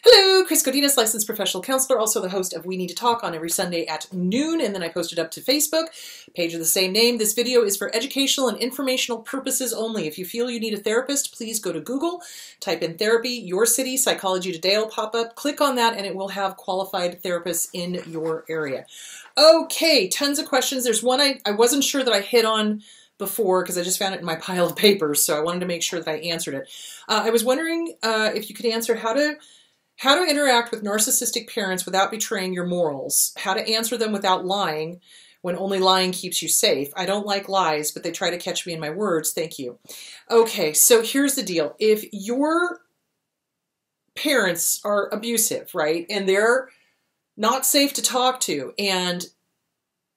Hello, Chris Godinez, licensed professional counselor, also the host of We Need to Talk on every Sunday at noon, and then I post it up to Facebook, page of the same name. This video is for educational and informational purposes only. If you feel you need a therapist, please go to Google, type in therapy, your city, Psychology Today will pop up, click on that, and it will have qualified therapists in your area. Okay, tons of questions. There's one I wasn't sure that I hit on before because I just found it in my pile of papers, so I wanted to make sure that I answered it. I was wondering if you could answer how to interact with narcissistic parents without betraying your morals, how to answer them without lying when only lying keeps you safe. I don't like lies, but they try to catch me in my words. Thank you. Okay, so here's the deal. If your parents are abusive, right, and they're not safe to talk to, and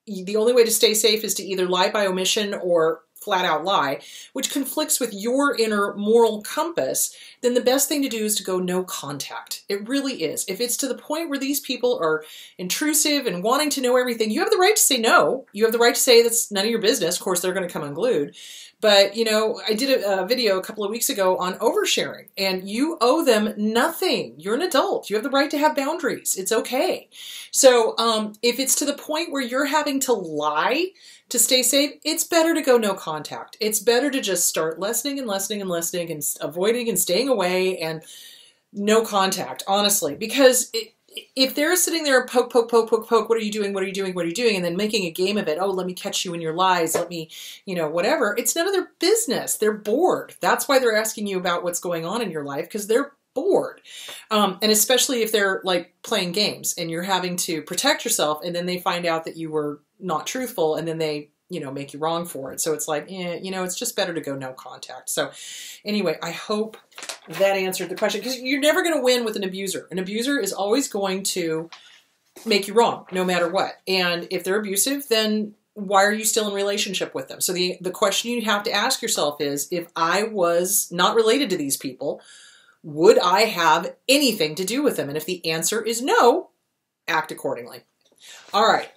the only way to stay safe is to either lie by omission or flat out lie, which conflicts with your inner moral compass, then the best thing to do is to go no contact. It really is. If it's to the point where these people are intrusive and wanting to know everything, you have the right to say no. You have the right to say that's none of your business. Of course, they're going to come unglued. But, you know, I did a video a couple of weeks ago on oversharing, and you owe them nothing. You're an adult. You have the right to have boundaries. It's okay. So if it's to the point where you're having to lie to stay safe, it's better to go no contact. It's better to just start lessening and lessening and lessening and avoiding and staying away and no contact, honestly. Because if they're sitting there poke, poke, poke, poke, poke, what are you doing, what are you doing, what are you doing, and then making a game of it, oh, let me catch you in your lies, let me, you know, whatever, it's none of their business. They're bored. That's why they're asking you about what's going on in your life, because they're bored. And especially if they're like playing games and you're having to protect yourself and then they find out that you were not truthful and then they, you know, make you wrong for it. So it's like, you know, it's just better to go no contact. So anyway, I hope that answered the question, because you're never going to win with an abuser. An abuser is always going to make you wrong no matter what. And if they're abusive, then why are you still in relationship with them? So the question you have to ask yourself is, if I was not related to these people, would I have anything to do with them? And if the answer is no, act accordingly. All right.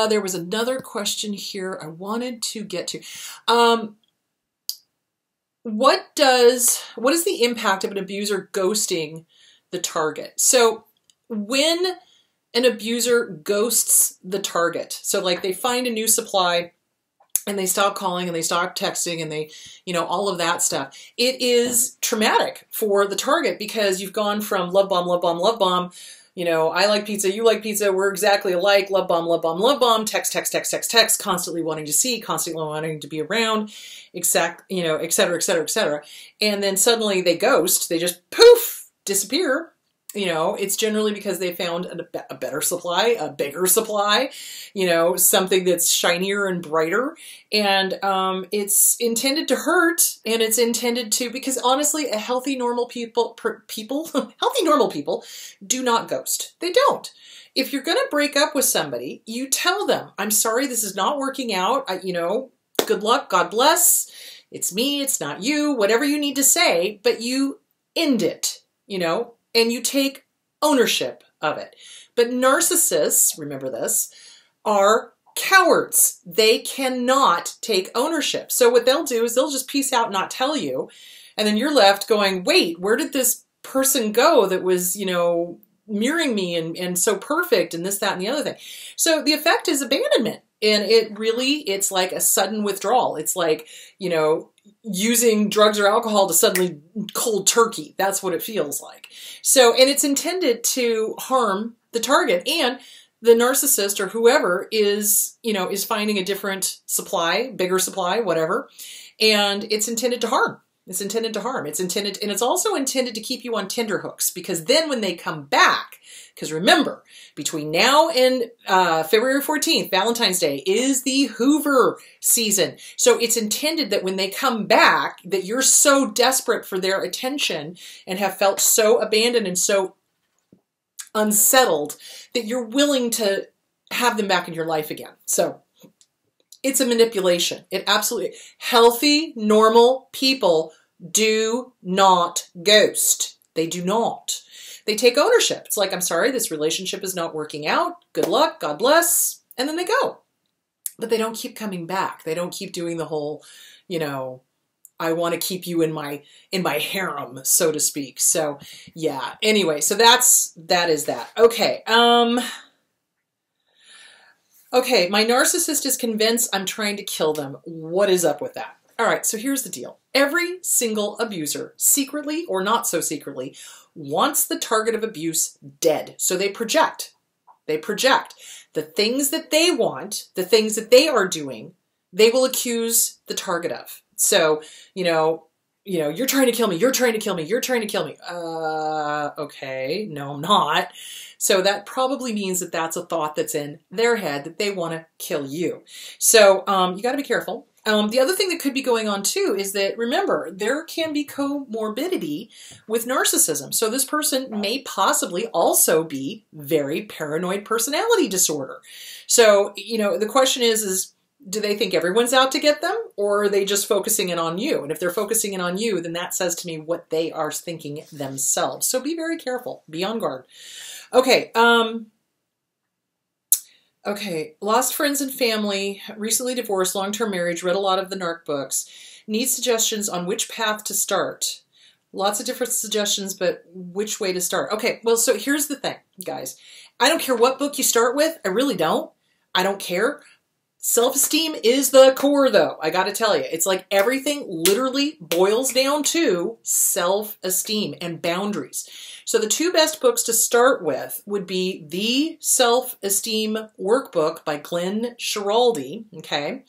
There was another question here I wanted to get to. What is the impact of an abuser ghosting the target? So when an abuser ghosts the target, so like they find a new supply and they stop calling and they stop texting and they, you know, all of that stuff, it is traumatic for the target because you've gone from love bomb, love bomb, love bomb, you know, I like pizza, you like pizza, we're exactly alike, love bomb, love bomb, love bomb, text, text, text, text, text, constantly wanting to see, constantly wanting to be around, you know, et cetera, et cetera, et cetera. And then suddenly they ghost, they just poof, disappear. You know, it's generally because they found a better supply, a bigger supply, you know, something that's shinier and brighter. And it's intended to hurt, and it's intended to, because honestly, a healthy, normal healthy, normal people do not ghost. They don't. If you're going to break up with somebody, you tell them, I'm sorry, this is not working out. You know, good luck, God bless. It's me, it's not you, whatever you need to say, but you end it, you know, and you take ownership of it. But narcissists, remember this, are cowards. They cannot take ownership. So what they'll do is they'll just peace out and not tell you. And then you're left going, wait, where did this person go that was, you know, mirroring me and so perfect and this, that, and the other thing. So the effect is abandonment. And it's like a sudden withdrawal. It's like, you know, using drugs or alcohol to suddenly cold turkey. That's what it feels like. So, and it's intended to harm the target, and the narcissist or whoever is, you know, is finding a different supply, bigger supply, whatever. And it's intended to harm. It's intended to harm. It's intended, and it's also intended to keep you on tenterhooks, because then when they come back, because remember, between now and February 14th, Valentine's Day, is the Hoover season. So it's intended that when they come back, that you're so desperate for their attention and have felt so abandoned and so unsettled that you're willing to have them back in your life again. So it's a manipulation. It absolutely, healthy, normal people do not ghost. They do not. They take ownership. It's like, I'm sorry, this relationship is not working out. Good luck. God bless. And then they go. But they don't keep coming back. They don't keep doing the whole, you know, I want to keep you in my harem, so to speak. So yeah, anyway, so that is that. Okay. Okay, my narcissist is convinced I'm trying to kill them. What is up with that? All right, so here's the deal. Every single abuser, secretly or not so secretly, wants the target of abuse dead. So they project. They project the things that they want, the things that they are doing, they will accuse the target of. So, you're trying to kill me, you're trying to kill me, you're trying to kill me. Okay, no, I'm not. So that probably means that that's a thought that's in their head, that they want to kill you. So you got to be careful. The other thing that could be going on too is that, remember, there can be comorbidity with narcissism. So this person may possibly also be very paranoid personality disorder. So, the question is do they think everyone's out to get them, or are they just focusing in on you? And if they're focusing in on you, then that says to me what they are thinking themselves. So be very careful. Be on guard. Okay. Okay. Lost friends and family, recently divorced, long-term marriage, read a lot of the narc books. Need suggestions on which path to start. Lots of different suggestions, but which way to start? Okay. Well, so here's the thing, guys. I don't care what book you start with. I really don't. I don't care. Self-esteem is the core, though. I got to tell you, it's like everything literally boils down to self-esteem and boundaries. So the two best books to start with would be The Self-Esteem Workbook by Glenn Schiraldi, okay,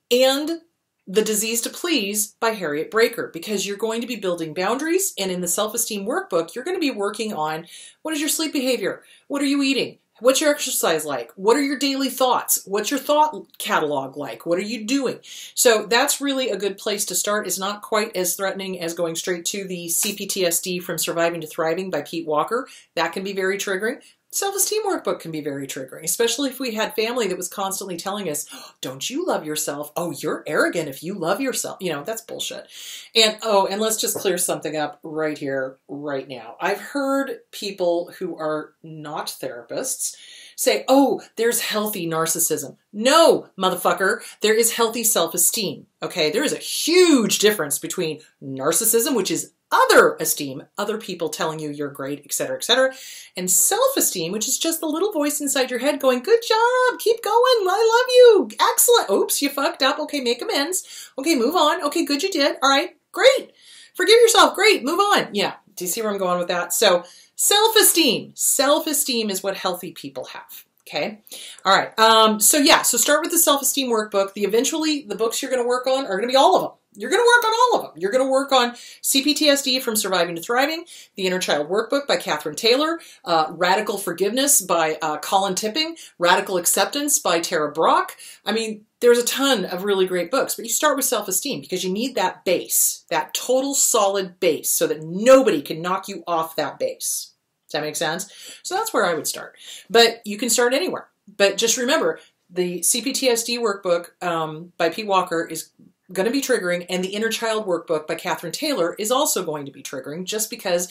and The Disease to Please by Harriet Breaker, because you're going to be building boundaries, and in the Self-Esteem Workbook, you're going to be working on what is your sleep behavior? What are you eating? What's your exercise like? What are your daily thoughts? What's your thought catalog like? What are you doing? So that's really a good place to start. It's not quite as threatening as going straight to the CPTSD from Surviving to Thriving by Pete Walker. That can be very triggering. Self-esteem workbook can be very triggering, especially if we had family that was constantly telling us, oh, don't you love yourself? Oh, you're arrogant if you love yourself. That's bullshit. And let's just clear something up right here, right now. I've heard people who are not therapists say, oh, there's healthy narcissism. No, motherfucker, there is healthy self-esteem. Okay, there is a huge difference between narcissism, which is other esteem, other people telling you you're great, etc., and self-esteem, which is just the little voice inside your head going, good job, keep going, I love you, excellent, oops, you fucked up, okay, make amends, okay, move on, okay, good, you did, all right, great, forgive yourself, great, move on. Yeah, do you see where I'm going with that? So self-esteem is what healthy people have. Okay. All right. So start with the self-esteem workbook. Eventually the books you're going to work on are going to be all of them. You're going to work on all of them. You're going to work on CPTSD from Surviving to Thriving, The Inner Child Workbook by Catherine Taylor, Radical Forgiveness by Colin Tipping, Radical Acceptance by Tara Brock. I mean, there's a ton of really great books, but you start with self-esteem because you need that base, that total solid base, so that nobody can knock you off that base. Does that make sense? So that's where I would start. But you can start anywhere. But just remember, the CPTSD workbook by Pete Walker is going to be triggering, and the Inner Child workbook by Catherine Taylor is also going to be triggering, just because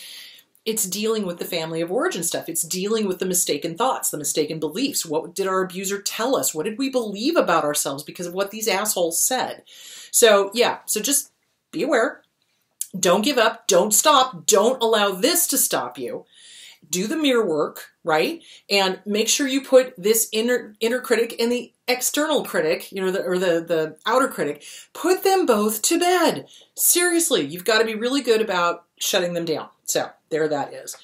it's dealing with the family of origin stuff. It's dealing with the mistaken thoughts, the mistaken beliefs. What did our abuser tell us? What did we believe about ourselves because of what these assholes said? So yeah, so just be aware. Don't give up. Don't stop. Don't allow this to stop you. Do the mirror work, right? And make sure you put this inner critic and the external critic, the outer critic, put them both to bed. Seriously, you've got to be really good about shutting them down. So there that is.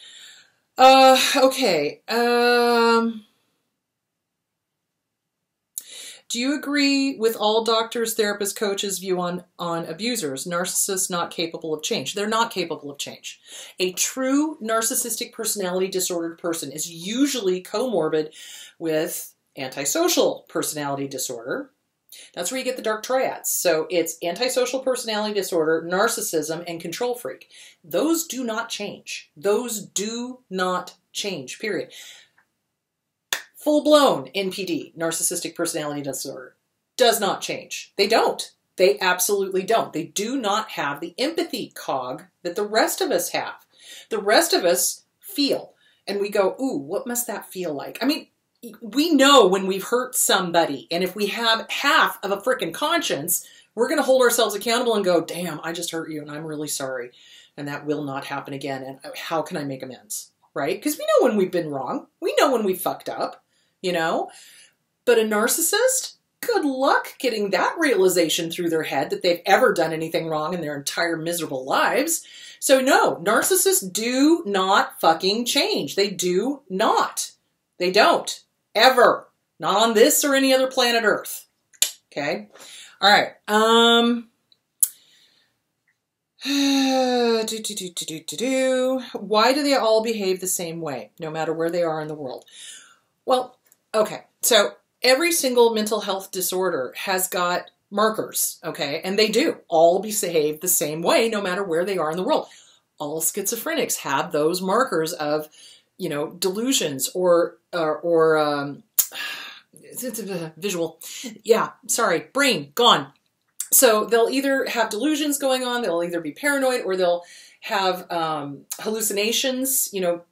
Okay. Do you agree with all doctors, therapists, coaches' view on abusers? Narcissists not capable of change. They're not capable of change. A true narcissistic personality disordered person is usually comorbid with antisocial personality disorder. That's where you get the dark triads. So it's antisocial personality disorder, narcissism, and control freak. Those do not change. Those do not change, period. Full-blown NPD, narcissistic personality disorder, does not change. They don't. They absolutely don't. They do not have the empathy cog that the rest of us have. The rest of us feel, and we go, ooh, what must that feel like? I mean, we know when we've hurt somebody, and if we have half of a frickin' conscience, We're going to hold ourselves accountable and go, damn, I just hurt you and I'm really sorry. And that will not happen again. And how can I make amends? Right? Because we know when we've been wrong. We know when we fucked up, you know? But a narcissist, good luck getting that realization through their head that they've ever done anything wrong in their entire miserable lives. So no, narcissists do not fucking change. They do not. They don't. Ever. Not on this or any other planet Earth. Okay? All right. Why do they all behave the same way, no matter where they are in the world? Well, okay. So every single mental health disorder has got markers, okay? And they do all behave the same way, no matter where they are in the world. All schizophrenics have those markers of, you know, delusions or visual. Yeah, sorry, brain gone. So they'll either have delusions going on, they'll either be paranoid, or they'll have hallucinations, you know,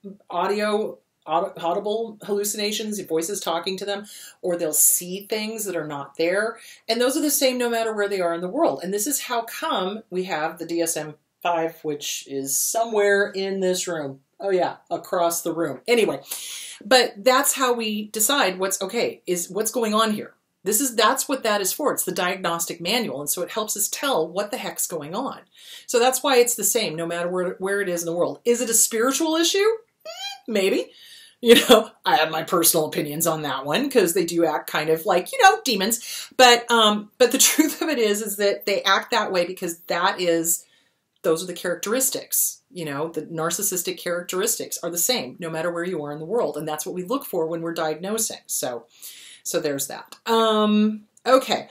audible hallucinations, voices talking to them, or they'll see things that are not there. And those are the same no matter where they are in the world. And this is how come we have the DSM-5, which is somewhere in this room. Oh yeah, across the room. Anyway, but that's how we decide what's going on here. That's what that is for. It's the diagnostic manual. And so it helps us tell what the heck's going on. So that's why it's the same no matter where it is in the world. Is it a spiritual issue? Maybe. You know, I have my personal opinions on that one because they do act kind of like, you know, demons. But the truth of it is that they act that way because those are the characteristics. You know, the narcissistic characteristics are the same no matter where you are in the world. And that's what we look for when we're diagnosing. So there's that. Okay.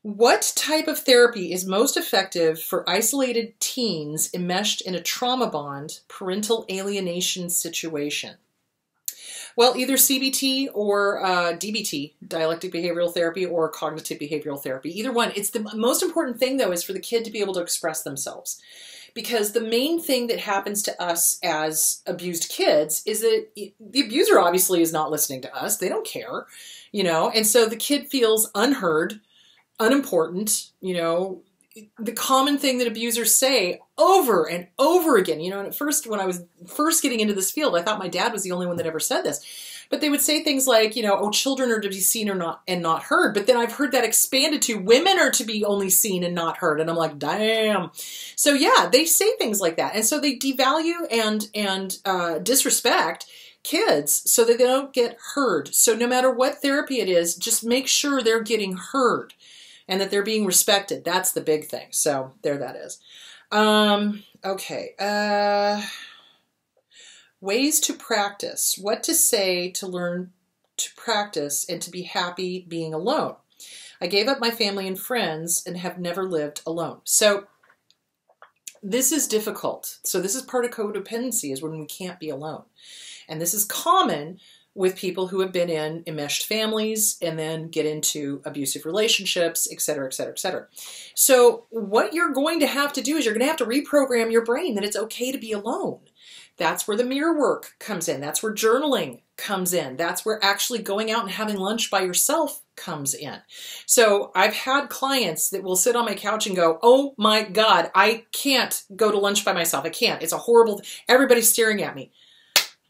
What type of therapy is most effective for isolated teens enmeshed in a trauma bond, parental alienation situation? Well, either CBT or DBT, dialectic behavioral therapy, or cognitive behavioral therapy. Either one. It's the most important thing, though, is for the kid to be able to express themselves. Because the main thing that happens to us as abused kids is that the abuser obviously is not listening to us. They don't care, you know, and so the kid feels unheard, unimportant, you know. The common thing that abusers say over and over again, you know, and at first, when I was first getting into this field, I thought my dad was the only one that ever said this. But they would say things like, you know, oh, children are to be seen or not and not heard. But then I've heard that expanded to women are to be only seen and not heard. And I'm like, damn. So yeah, they say things like that. And so they devalue and disrespect kids so that they don't get heard. So no matter what therapy it is, just make sure they're getting heard and that they're being respected. That's the big thing. So there that is. Okay. Ways to practice. What to say to learn to practice and to be happy being alone. I gave up my family and friends and have never lived alone. So this is difficult. So this is part of codependency, is when we can't be alone. And this is common with people who have been in enmeshed families and then get into abusive relationships, et cetera, et cetera, et cetera. So what you're going to have to do is you're going to have to reprogram your brain that it's okay to be alone. That's where the mirror work comes in. That's where journaling comes in. That's where actually going out and having lunch by yourself comes in. So I've had clients that will sit on my couch and go, oh my God, I can't go to lunch by myself. I can't. It's a horrible, everybody's staring at me.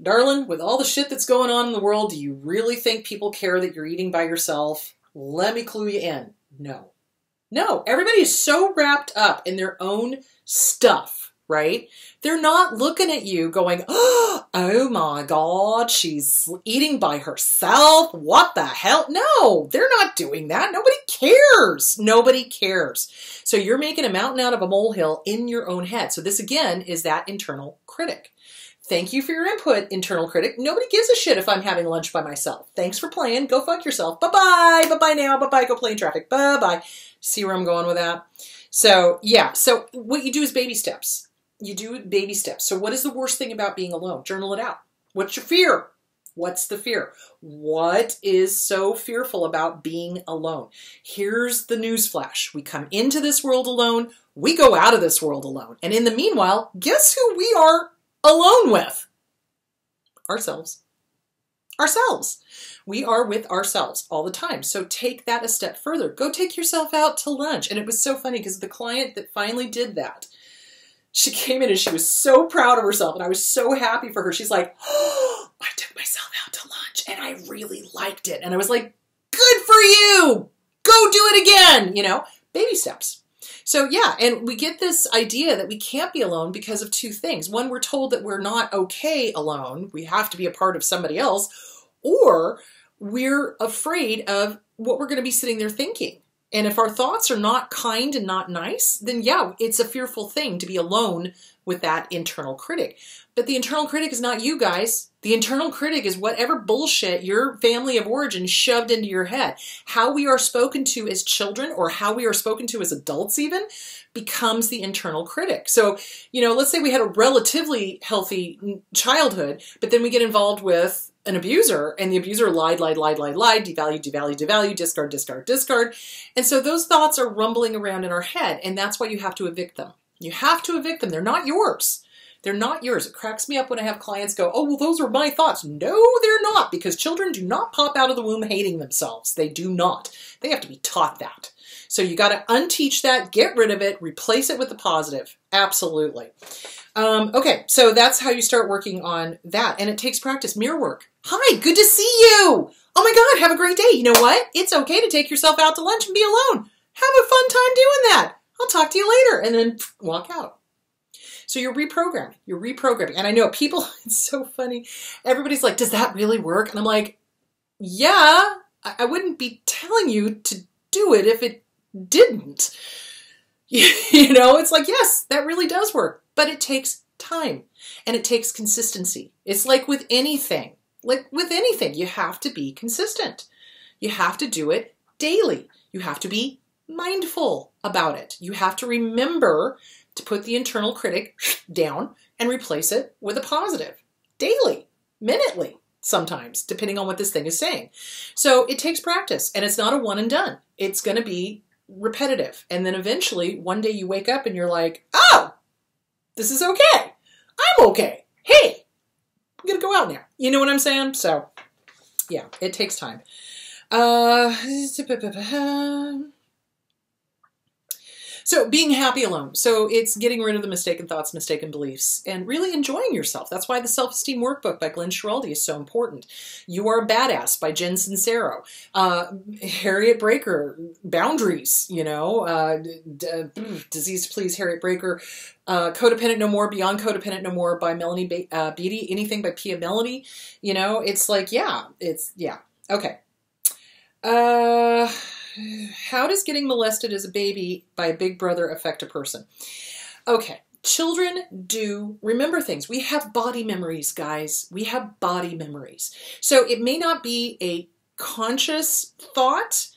Darling, with all the shit that's going on in the world, do you really think people care that you're eating by yourself? Let me clue you in. No. No, everybody is so wrapped up in their own stuff, right? They're not looking at you going, oh my God, she's eating by herself. What the hell? No, they're not doing that. Nobody cares. Nobody cares. So you're making a mountain out of a molehill in your own head. So this again is that internal critic. Thank you for your input, internal critic. Nobody gives a shit if I'm having lunch by myself. Thanks for playing. Go fuck yourself. Bye-bye. Bye-bye now. Bye-bye. Go play in traffic. Bye-bye. See where I'm going with that? So, yeah. So what you do is baby steps. You do baby steps. So what is the worst thing about being alone? Journal it out. What's your fear? What's the fear? What is so fearful about being alone? Here's the newsflash. We come into this world alone. We go out of this world alone. And in the meanwhile, guess who we are alone with? Ourselves. ourselves. We are with ourselves all the time. So take that a step further. Go take yourself out to lunch. And it was so funny because the client that finally did that, she came in and she was so proud of herself. And I was so happy for her. She's like, oh, I took myself out to lunch and I really liked it. And I was like, good for you. Go do it again. You know, baby steps. So yeah, and we get this idea that we can't be alone because of two things. One, we're told that we're not okay alone. We have to be a part of somebody else. Or we're afraid of what we're going to be sitting there thinking. And if our thoughts are not kind and not nice, then yeah, it's a fearful thing to be alone with that internal critic. But the internal critic is not you guys. The internal critic is whatever bullshit your family of origin shoved into your head. How we are spoken to as children or how we are spoken to as adults even becomes the internal critic. So, you know, let's say we had a relatively healthy childhood, but then we get involved with an abuser and the abuser lied, devalued, discard. And so those thoughts are rumbling around in our head, and that's why you have to evict them. You have to evict them. They're not yours. They're not yours. It cracks me up when I have clients go, oh, well, those are my thoughts. No, they're not, because children do not pop out of the womb hating themselves. They do not. They have to be taught that. So you got to unteach that, get rid of it, replace it with the positive. Absolutely. Okay, so that's how you start working on that. And it takes practice. Mirror work. Hi, good to see you. Oh my God, have a great day. You know what? It's okay to take yourself out to lunch and be alone. Have a fun time doing that. I'll talk to you later. And then walk out. So you're reprogramming. You're reprogramming. And I know people, it's so funny. Everybody's like, does that really work? And I'm like, yeah, I wouldn't be telling you to do it if it didn't. You know, it's like, yes, that really does work. But it takes time and it takes consistency. It's like with anything. Like with anything, you have to be consistent. You have to do it daily. You have to be mindful about it. You have to remember to put the internal critic down and replace it with a positive daily, minutely, sometimes, depending on what this thing is saying. So it takes practice, and it's not a one and done. It's going to be repetitive. And then eventually, one day you wake up and you're like, oh, this is okay. I'm okay. Hey, I'm going to go out now. You know what I'm saying? So yeah, it takes time. So being happy alone. So it's getting rid of the mistaken thoughts, mistaken beliefs, and really enjoying yourself. That's why the Self-Esteem Workbook by Glenn Schiraldi is so important. You Are a Badass by Jen Sincero. Harriet Breaker, Boundaries, you know, Disease to Please, Harriet Breaker. Codependent No More, Beyond Codependent No More by Melanie Beattie. Anything by Pia Melody. You know, it's like, yeah, okay. How does getting molested as a baby by a big brother affect a person? Okay, children do remember things. We have body memories, guys. We have body memories. So it may not be a conscious thought,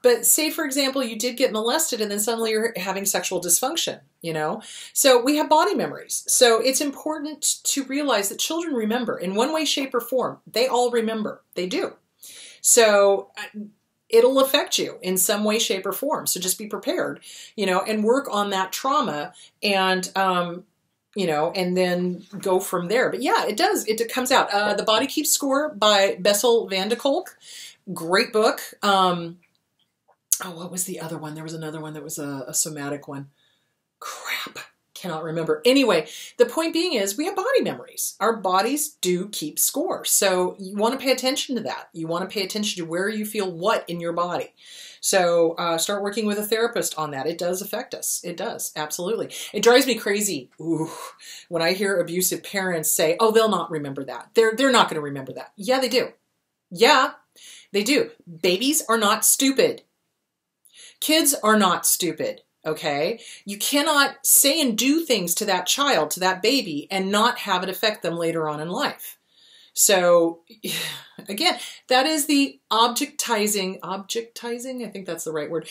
but say, for example, you did get molested and then suddenly you're having sexual dysfunction, you know? So we have body memories. So it's important to realize that children remember in one way, shape, or form. They all remember. They do. So it'll affect you in some way, shape, or form. So just be prepared, you know, and work on that trauma and, you know, and then go from there. But yeah, it does. It comes out. The Body Keeps Score by Bessel van de Kolk. Great book. Oh, what was the other one? There was another one that was a somatic one. Crap. Cannot remember. Anyway, the point being is we have body memories. Our bodies do keep score. So you want to pay attention to that. You want to pay attention to where you feel what in your body. So start working with a therapist on that. It does affect us. It does. Absolutely. It drives me crazy when I hear abusive parents say, oh, they'll not remember that. They're not going to remember that. Yeah, they do. Yeah, they do. Babies are not stupid. Kids are not stupid. Okay, you cannot say and do things to that child, to that baby, and not have it affect them later on in life. So, again, that is the objectizing, I think that's the right word,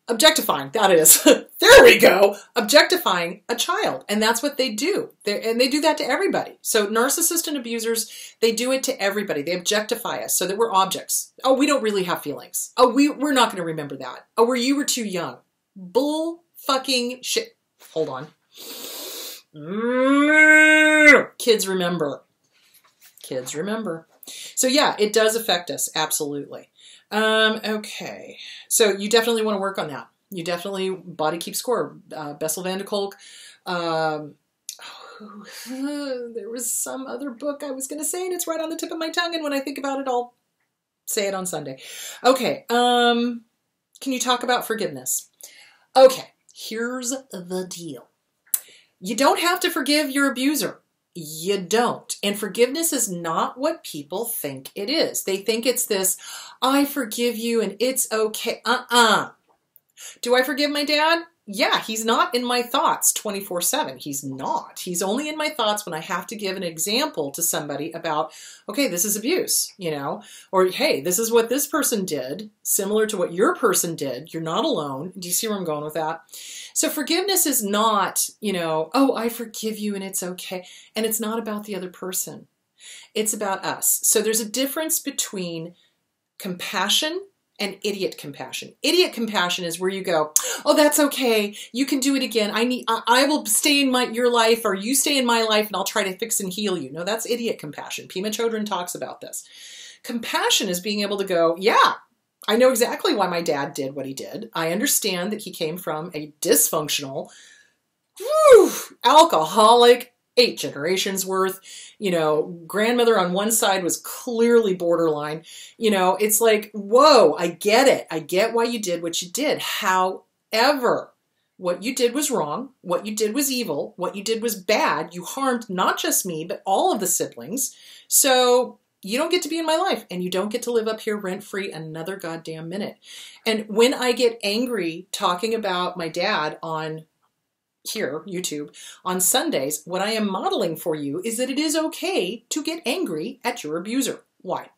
objectifying, that is, there we go, objectifying a child. And that's what they do. And they do that to everybody. So narcissists and abusers, they do it to everybody. They objectify us so that we're objects. Oh, we don't really have feelings. Oh, we're not going to remember that. Oh, you were too young. Bull fucking shit. Hold on. Kids remember. Kids remember. So yeah, it does affect us. Absolutely. Okay. So you definitely want to work on that. You definitely, Body Keeps Score, Bessel van der Kolk. There was some other book I was going to say, and it's right on the tip of my tongue. And when I think about it, I'll say it on Sunday. Okay. Can you talk about forgiveness? Okay. Here's the deal. You don't have to forgive your abuser. You don't. And forgiveness is not what people think it is. They think it's this, I forgive you and it's okay. Do I forgive my dad? Yeah, he's not in my thoughts 24/7. He's not. He's only in my thoughts when I have to give an example to somebody about, okay, this is abuse, you know, or hey, this is what this person did, similar to what your person did. You're not alone. Do you see where I'm going with that? So forgiveness is not, you know, oh, I forgive you and it's okay. And it's not about the other person. It's about us. So there's a difference between compassion and idiot compassion. Idiot compassion is where you go, oh, that's okay. You can do it again. I will stay in your life, or you stay in my life, and I'll try to fix and heal you. No, that's idiot compassion. Pema Chodron talks about this. Compassion is being able to go, yeah, I know exactly why my dad did what he did. I understand that he came from a dysfunctional, alcoholic, 8 generations worth, you know, grandmother on one side was clearly borderline. You know, it's like, whoa, I get it. I get why you did what you did. However, what you did was wrong. What you did was evil. What you did was bad. You harmed not just me, but all of the siblings. So you don't get to be in my life, and you don't get to live up here rent-free another goddamn minute. And when I get angry talking about my dad on here, YouTube, on Sundays, what I am modeling for you is that it is okay to get angry at your abuser. Why?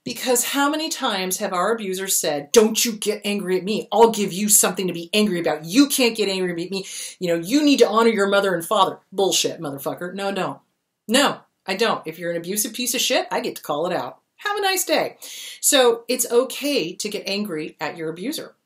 Because how many times have our abusers said, don't you get angry at me. I'll give you something to be angry about. You can't get angry at me. You know, you need to honor your mother and father. Bullshit, motherfucker. No, no. No, I don't. If you're an abusive piece of shit, I get to call it out. Have a nice day. So it's okay to get angry at your abuser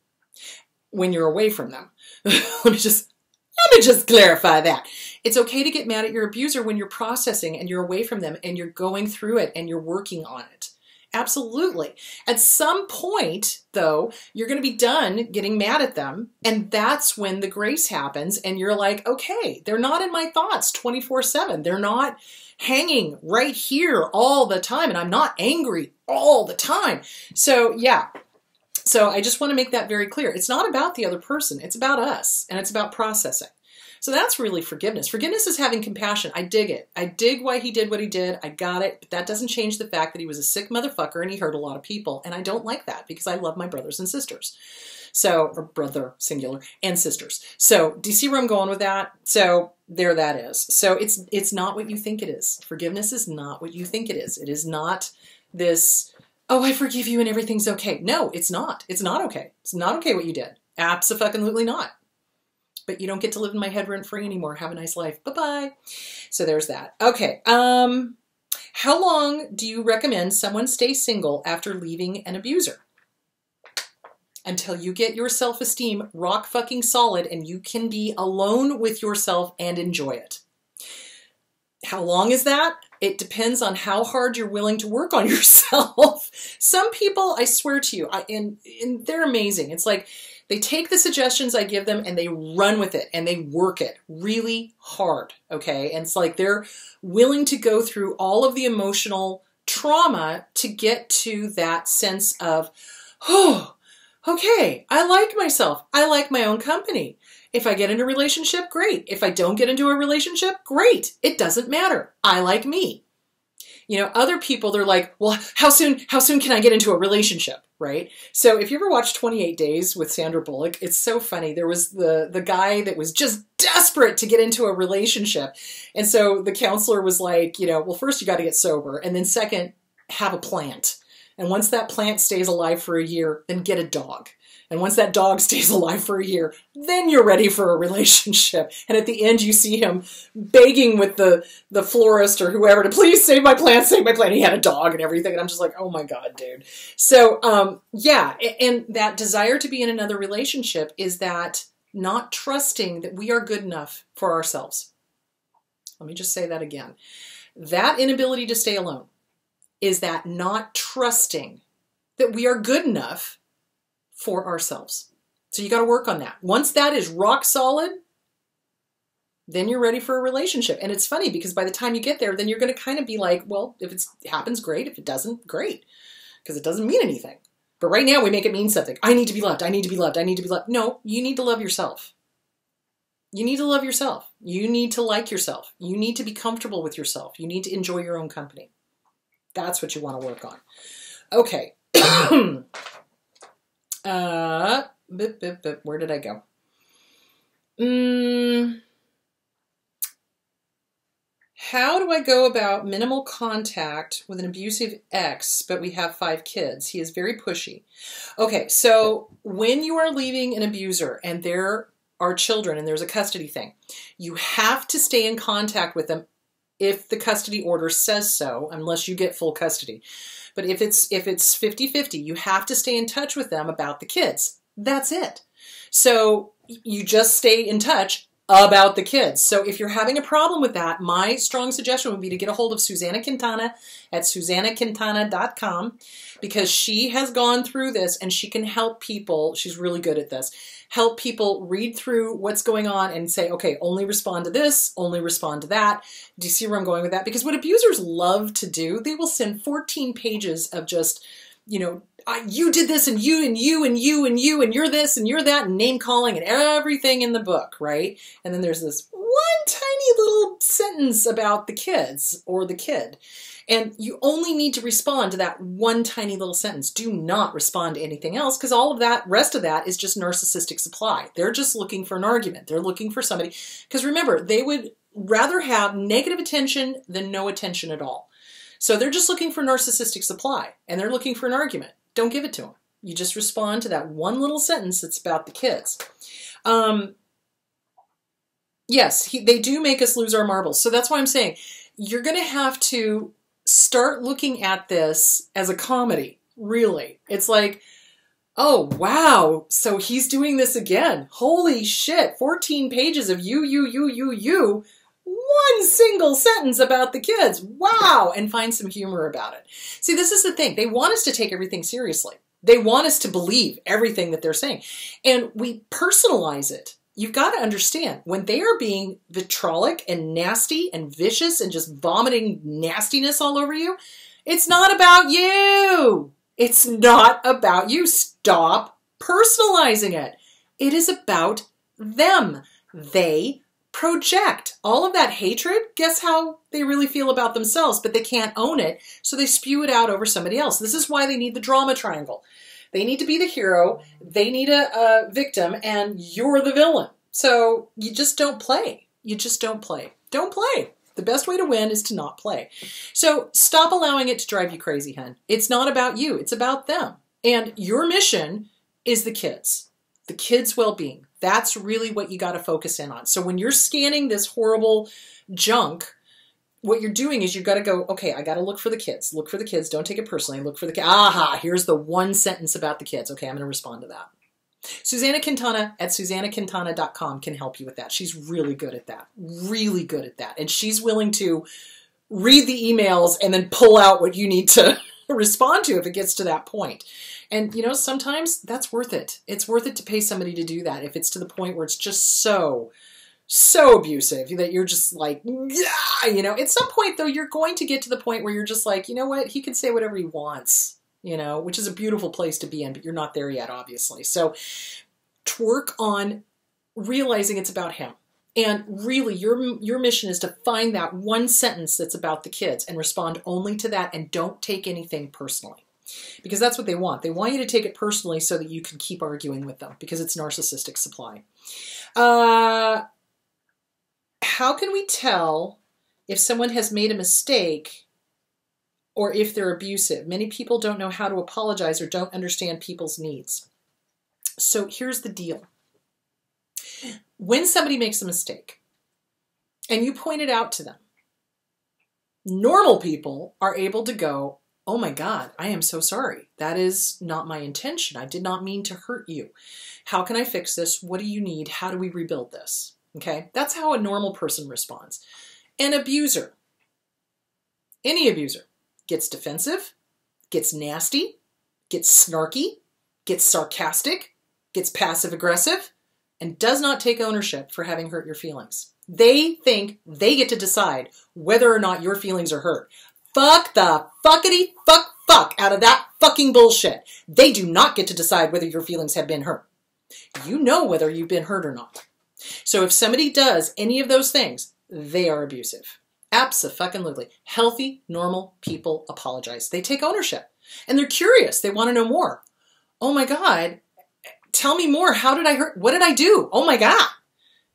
when you're away from them. Let me just clarify that. It's okay to get mad at your abuser when you're processing and you're away from them and you're going through it and you're working on it. Absolutely. At some point, though, you're going to be done getting mad at them, and that's when the grace happens, and you're like, okay, they're not in my thoughts 24/7. They're not hanging right here all the time, and I'm not angry all the time. So, yeah. So I just want to make that very clear. It's not about the other person. It's about us, and it's about processing. So that's really forgiveness. Forgiveness is having compassion. I dig it. I dig why he did what he did. I got it. But that doesn't change the fact that he was a sick motherfucker and he hurt a lot of people. And I don't like that because I love my brothers and sisters. So, or brother, singular, and sisters. So do you see where I'm going with that? So there that is. So it's not what you think it is. Forgiveness is not what you think it is. It is not this, oh, I forgive you and everything's okay. No, it's not. It's not okay. It's not okay what you did. Abso-fucking-lutely not. But you don't get to live in my head rent-free anymore. Have a nice life. Bye-bye. So there's that. Okay. How long do you recommend someone stay single after leaving an abuser? Until you get your self-esteem rock fucking solid and you can be alone with yourself and enjoy it. How long is that? It depends on how hard you're willing to work on yourself. Some people, I swear to you, and they're amazing. It's like, they take the suggestions I give them and they run with it and they work it really hard, okay? And it's like they're willing to go through all of the emotional trauma to get to that sense of, oh, okay, I like myself. I like my own company. If I get into a relationship, great. If I don't get into a relationship, great. It doesn't matter. I like me. You know, other people, they're like, well, how soon can I get into a relationship, right? So if you ever watched 28 Days with Sandra Bullock, it's so funny. There was the guy that was just desperate to get into a relationship. And so the counselor was like, you know, well, first you got to get sober. And then second, have a plant. And once that plant stays alive for a year, then get a dog. And once that dog stays alive for a year, then you're ready for a relationship. And at the end, you see him begging with the florist or whoever to please save my plant, save my plant. He had a dog and everything. And I'm just like, oh my God, dude. So, yeah. And that desire to be in another relationship is that not trusting that we are good enough for ourselves. Let me just say that again. That inability to stay alone. is that not trusting that we are good enough for ourselves. So you got to work on that. Once that is rock solid, then you're ready for a relationship. And it's funny because by the time you get there, then you're going to kind of be like, well, if it happens, great. If it doesn't, great. Because it doesn't mean anything. But right now we make it mean something. I need to be loved. I need to be loved. I need to be loved. No, you need to love yourself. You need to love yourself. You need to like yourself. You need to be comfortable with yourself. You need to enjoy your own company. That's what you want to work on. Okay. Where did I go? How do I go about minimal contact with an abusive ex, but we have 5 kids? He is very pushy. Okay, so when you are leaving an abuser and there are children and there's a custody thing, you have to stay in contact with them if the custody order says so, unless you get full custody. But if it's 50-50, you have to stay in touch with them about the kids. That's it. So you just stay in touch about the kids. So if you're having a problem with that, my strong suggestion would be to get a hold of Susanna Quintana at SusannaQuintana.com, because she has gone through this and she can help people. She's really good at this. Help people read through what's going on and say, okay, only respond to this, only respond to that. Do you see where I'm going with that? Because what abusers love to do, they will send 14 pages of just, you know, you did this and you and you and you and you and you're this and you're that, and name calling and everything in the book, right? And then there's this one tiny little sentence about the kids or the kid. And you only need to respond to that one tiny little sentence. Do not respond to anything else, because all of that, rest of that is just narcissistic supply. They're just looking for an argument. They're looking for somebody. Because remember, they would rather have negative attention than no attention at all. So they're just looking for narcissistic supply, and they're looking for an argument. Don't give it to them. You just respond to that one little sentence that's about the kids. Yes, they do make us lose our marbles. So that's why I'm saying you're going to have to start looking at this as a comedy, really. It's like, oh, wow, so he's doing this again. Holy shit, 14 pages of you. One single sentence about the kids. Wow. And find some humor about it. See, this is the thing. They want us to take everything seriously. They want us to believe everything that they're saying. And we personalize it. You've got to understand, when they are being vitriolic and nasty and vicious and just vomiting nastiness all over you, it's not about you. It's not about you. Stop personalizing it. It is about them. They project all of that hatred. Guess how they really feel about themselves, but they can't own it, so they spew it out over somebody else. This is why they need the drama triangle. They need to be the hero, they need a victim, and you're the villain. So you just don't play. You just don't play. Don't play. The best way to win is to not play. So stop allowing it to drive you crazy, hun. It's not about you. It's about them. And your mission is the kids' well-being. That's really what you got to focus in on. So when you're scanning this horrible junk, what you're doing is you've got to go, okay, I got to look for the kids. Look for the kids. Don't take it personally. Look for the kids. Aha, here's the one sentence about the kids. Okay, I'm going to respond to that. Susanna Quintana at SusannaQuintana.com can help you with that. She's really good at that. Really good at that. And she's willing to read the emails and then pull out what you need to respond to if it gets to that point. And, you know, sometimes that's worth it. It's worth it to pay somebody to do that if it's to the point where it's just so abusive that you're just like, yeah, you know. At some point, though, you're going to get to the point where you're just like, you know what, he can say whatever he wants, you know, which is a beautiful place to be in, but you're not there yet, obviously. So to work on realizing it's about him. And really, your mission is to find that one sentence that's about the kids and respond only to that, and don't take anything personally. Because that's what they want. They want you to take it personally so that you can keep arguing with them, because it's narcissistic supply. How can we tell if someone has made a mistake or if they're abusive? Many people don't know how to apologize or don't understand people's needs. So here's the deal. When somebody makes a mistake and you point it out to them, normal people are able to go, oh my God, I am so sorry. That is not my intention. I did not mean to hurt you. How can I fix this? What do you need? How do we rebuild this? Okay, that's how a normal person responds. An abuser, any abuser, gets defensive, gets nasty, gets snarky, gets sarcastic, gets passive aggressive, and does not take ownership for having hurt your feelings. They think they get to decide whether or not your feelings are hurt. Fuck the fuckity fuck out of that fucking bullshit. They do not get to decide whether your feelings have been hurt. You know whether you've been hurt or not. So if somebody does any of those things, they are abusive. Abso-fucking-lutely. Healthy, normal people apologize. They take ownership. And they're curious. They want to know more. Oh my God, tell me more. How did I hurt? What did I do? Oh my God.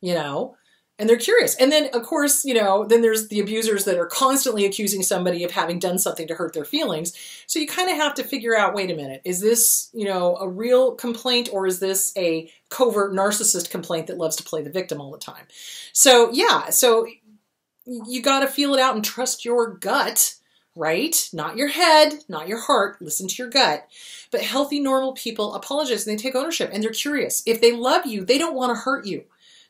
You know, and they're curious. And then, of course, you know, then there's the abusers that are constantly accusing somebody of having done something to hurt their feelings. So you kind of have to figure out, wait a minute, is this, you know, a real complaint, or is this a covert narcissist complaint that loves to play the victim all the time? So yeah, so you got to feel it out and trust your gut, right? Not your head, not your heart. Listen to your gut. But healthy, normal people apologize and they take ownership and they're curious. If they love you, they don't want to hurt you.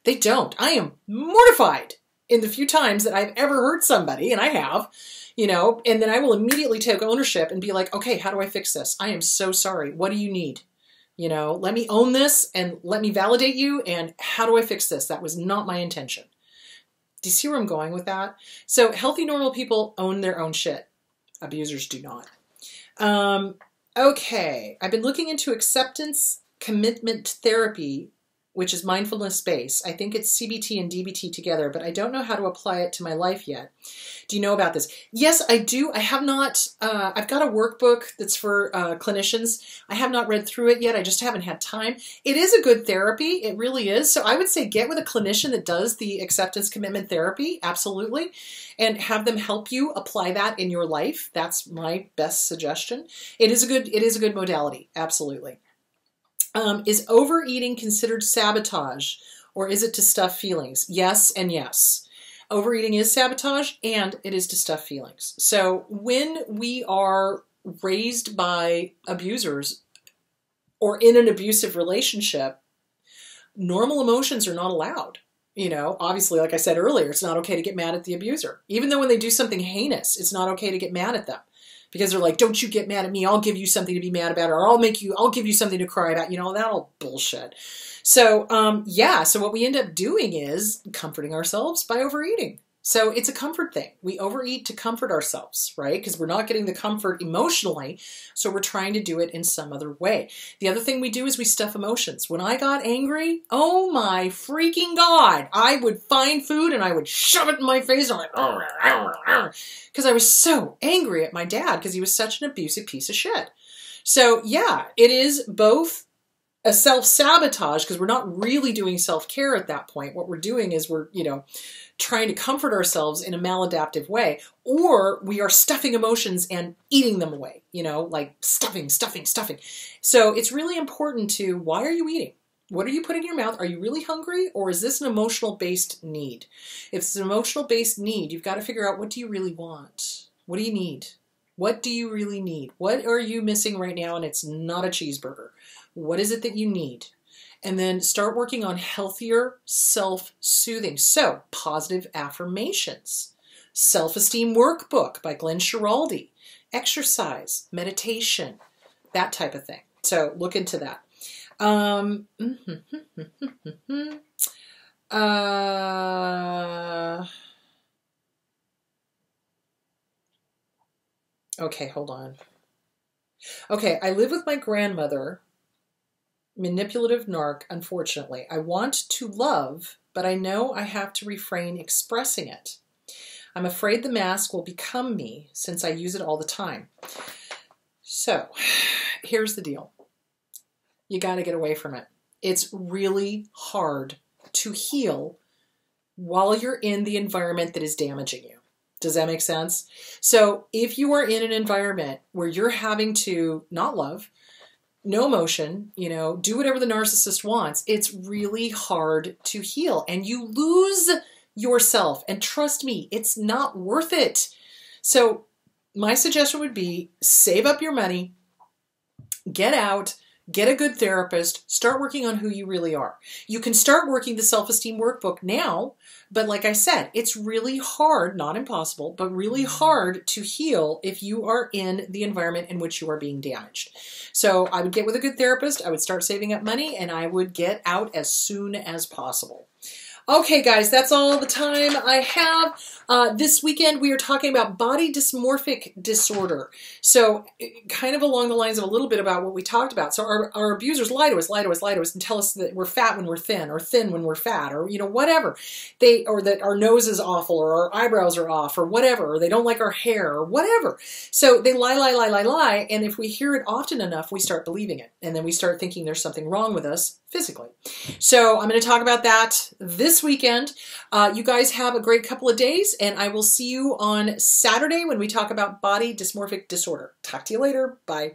They don't. I am mortified in the few times that I've ever hurt somebody, and I have, you know, and then I will immediately take ownership and be like, okay, how do I fix this? I am so sorry. What do you need? You know, let me own this and let me validate you. And how do I fix this? That was not my intention. Do you see where I'm going with that? So healthy, normal people own their own shit. Abusers do not. Okay. I've been looking into acceptance commitment therapy, which is mindfulness-based. I think it's CBT and DBT together, but I don't know how to apply it to my life yet. Do you know about this? Yes, I do. I have not. I've got a workbook that's for clinicians. I have not read through it yet. I just haven't had time. It is a good therapy. It really is. So I would say get with a clinician that does the acceptance commitment therapy, absolutely, and have them help you apply that in your life. That's my best suggestion. It is a good modality, absolutely. Is overeating considered sabotage, or is it to stuff feelings? Yes and yes. Overeating is sabotage, and it is to stuff feelings. So when we are raised by abusers or in an abusive relationship, normal emotions are not allowed. You know, obviously, like I said earlier, it's not okay to get mad at the abuser. Even though when they do something heinous, it's not okay to get mad at them. Because they're like, don't you get mad at me, I'll give you something to be mad about, or I'll give you something to cry about, you know, that all bullshit. So, yeah, so what we end up doing is comforting ourselves by overeating. So it's a comfort thing. We overeat to comfort ourselves, right? Because we're not getting the comfort emotionally, so we're trying to do it in some other way. The other thing we do is we stuff emotions. When I got angry, oh my freaking God, I would find food and I would shove it in my face. I'm like, because I was so angry at my dad because he was such an abusive piece of shit. So yeah, it is both a self-sabotage because we're not really doing self-care at that point. What we're doing is we're, you know, trying to comfort ourselves in a maladaptive way, or we are stuffing emotions and eating them away, you know, like stuffing. So it's really important to, why are you eating? What are you putting in your mouth? Are you really hungry, or is this an emotional-based need? If it's an emotional-based need, you've got to figure out, what do you really want? What do you need? What do you really need? What are you missing right now? And it's not a cheeseburger. What is it that you need? And then start working on healthier self-soothing. So positive affirmations, self-esteem workbook by Glenn Schiraldi, exercise, meditation, that type of thing. So look into that. Okay, hold on. Okay, I live with my grandmother. Manipulative narc, unfortunately. I want to love, but I know I have to refrain expressing it. I'm afraid the mask will become me since I use it all the time. So, here's the deal. You got to get away from it. It's really hard to heal while you're in the environment that is damaging you. Does that make sense? So, if you are in an environment where you're having to not love, no emotion, you know, do whatever the narcissist wants, it's really hard to heal. And you lose yourself. And trust me, it's not worth it. So my suggestion would be, save up your money, get out, get a good therapist, start working on who you really are. You can start working the self-esteem workbook now, but like I said, it's really hard, not impossible, but really hard to heal if you are in the environment in which you are being damaged. So I would get with a good therapist, I would start saving up money, and I would get out as soon as possible. Okay, guys, that's all the time I have. This weekend, we are talking about body dysmorphic disorder. So kind of along the lines of a little bit about what we talked about. So our abusers lie to us, and tell us that we're fat when we're thin, or thin when we're fat, or, you know, whatever. Or that our nose is awful, or our eyebrows are off, or whatever, or they don't like our hair, or whatever. So they lie, and if we hear it often enough, we start believing it. And then we start thinking there's something wrong with us physically. So I'm going to talk about that this weekend. You guys have a great couple of days, and I will see you on Saturday when we talk about body dysmorphic disorder. Talk to you later. Bye.